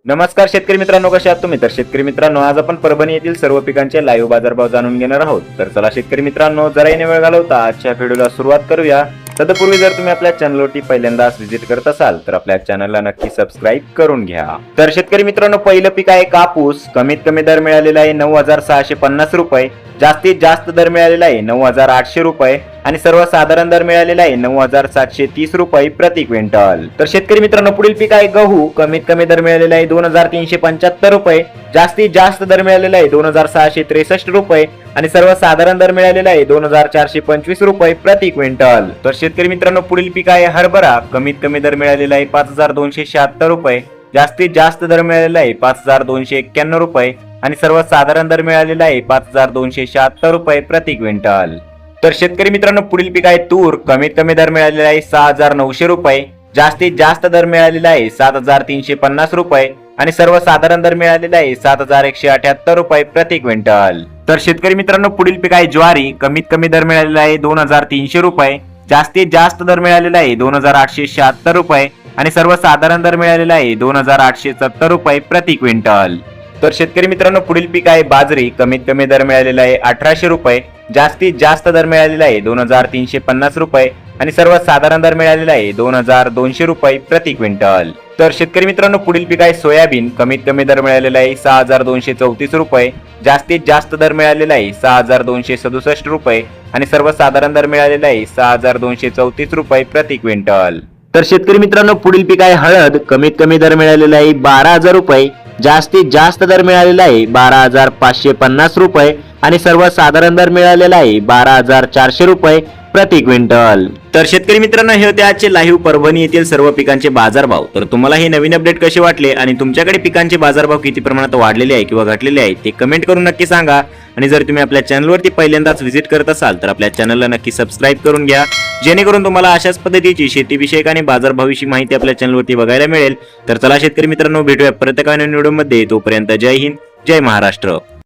नमस्कार शेतकरी मित्रांनो, कसे आहात तुम्ही? तर शेतकरी मित्रांनो, आज आपण परभणी येथील सर्व पिकांचे लाईव्ह बाजारभाव जाणून घेणार आहोत. तर चला शेतकरी मित्रांनो, जराही वेळ घालवता आजच्या व्हिडिओला सुरुवात करूया. तत्पूर्वी जर तुम्ही आपल्या चॅनलवरती पहिल्यांदाच व्हिजिट करत असाल तर आपल्या चॅनलला नक्की सबस्क्राईब करून घ्या. तर शेतकरी मित्रांनो, पहिलं पीक आहे कापूस. कमीत कमी दर मिळालेला आहे 9,650 रुपये. जास्तीत जास्त दर मिळालेला आहे 9,800 रुपये आणि सर्वसाधारण दर मिळालेला आहे 9,730 रुपये प्रति क्विंटल. तर शेतकरी मित्रांनो, पुढील पीक आहे गहू. कमीत कमी दर मिळालेला आहे 2,375 रुपये. जास्तीत जास्त दर मिळालेला आहे 2,663 रुपये आणि सर्वसाधारण दर मिळालेला आहे 2,425 रुपये प्रति क्विंटल. तर शेतकरी मित्रांनो, पुढील पीक आहे हरभरा. कमीत कमी दर मिळालेला आहे 5,276 रुपये. जास्तीत जास्त दर मिळालेला आहे 5,291 रुपये आणि सर्वसाधारण दर मिळालेला आहे 5,276 रुपये प्रति क्विंटल. तर शेतकरी मित्रांनो, पुढील पीक आहे तूर. कमीत कमी दर मिळालेला आहे 6,900 रुपये. जास्तीत जास्त दर मिळालेला आहे 7,350 रुपये आणि सर्वसाधारण दर मिळालेला आहे 7,178 रुपये प्रति क्विंटल. तर शेतकरी मित्रांनो, पुढील पीक आहे ज्वारी. कमीत कमी दर मिळालेला आहे 2,300 रुपये. जास्तीत जास्त दर मिळालेला आहे 2,876 रुपये आणि सर्वसाधारण दर मिळालेला आहे 2,870 रुपये प्रति क्विंटल. तर शेतकरी मित्रांनो, पुढील पीक आहे बाजरी. कमीत कमी दर मिळालेला आहे 1,800 रुपये. जास्तीत जास्त दर मिळालेला आहे 2,350 रुपये आणि सर्वसाधारण दर मिळालेला आहे 2,200 रुपये प्रति क्विंटल. तर शेतकरी मित्रांनो, पुढील पीक आहे सोयाबीन. कमीत कमी दर मिळालेला आहे 6,234 रुपये. जास्तीत जास्त दर मिळालेला आहे 6,267 रुपये आणि सर्वसाधारण दर मिळालेला आहे 6,234 रुपये प्रति क्विंटल. तर शेतकरी मित्रांनो, पुढील पीक आहे हळद. कमीत कमी दर मिळालेला आहे 12,000 रुपये. जास्तीत जास्त दर मिळालेला आहे 12,550 रुपये आणि सर्वसाधारण दर मिळालेला आहे 12,400 रुपये प्रति क्विंटल. तर शेतकरी मित्रांनो, हे होते आजचे लाईव्ह परभणी येथील सर्व पिकांचे बाजारभाव. तर तुम्हाला हे नवीन अपडेट कसे वाटले आणि तुमच्याकडे पिकांचे बाजारभाव किती प्रमाणात वाढलेले आहे किंवा घटलेले आहे ते कमेंट करून नक्की सांगा. आणि जर तुम्ही आपल्या चॅनलवरती पहिल्यांदाच व्हिजिट करत असाल तर आपल्या चॅनलला नक्की सबस्क्राईब करून घ्या, जेणेकरून तुम्हाला अशाच पद्धतीची शेतीविषयक आणि बाजारभावाविषयी माहिती आपल्या चॅनलवरती बघायला मिळेल. तर चला शेतकरी मित्रांनो, भेटूया परत एका नवीन व्हिडिओमध्ये. तोपर्यंत जय हिंद, जय महाराष्ट्र.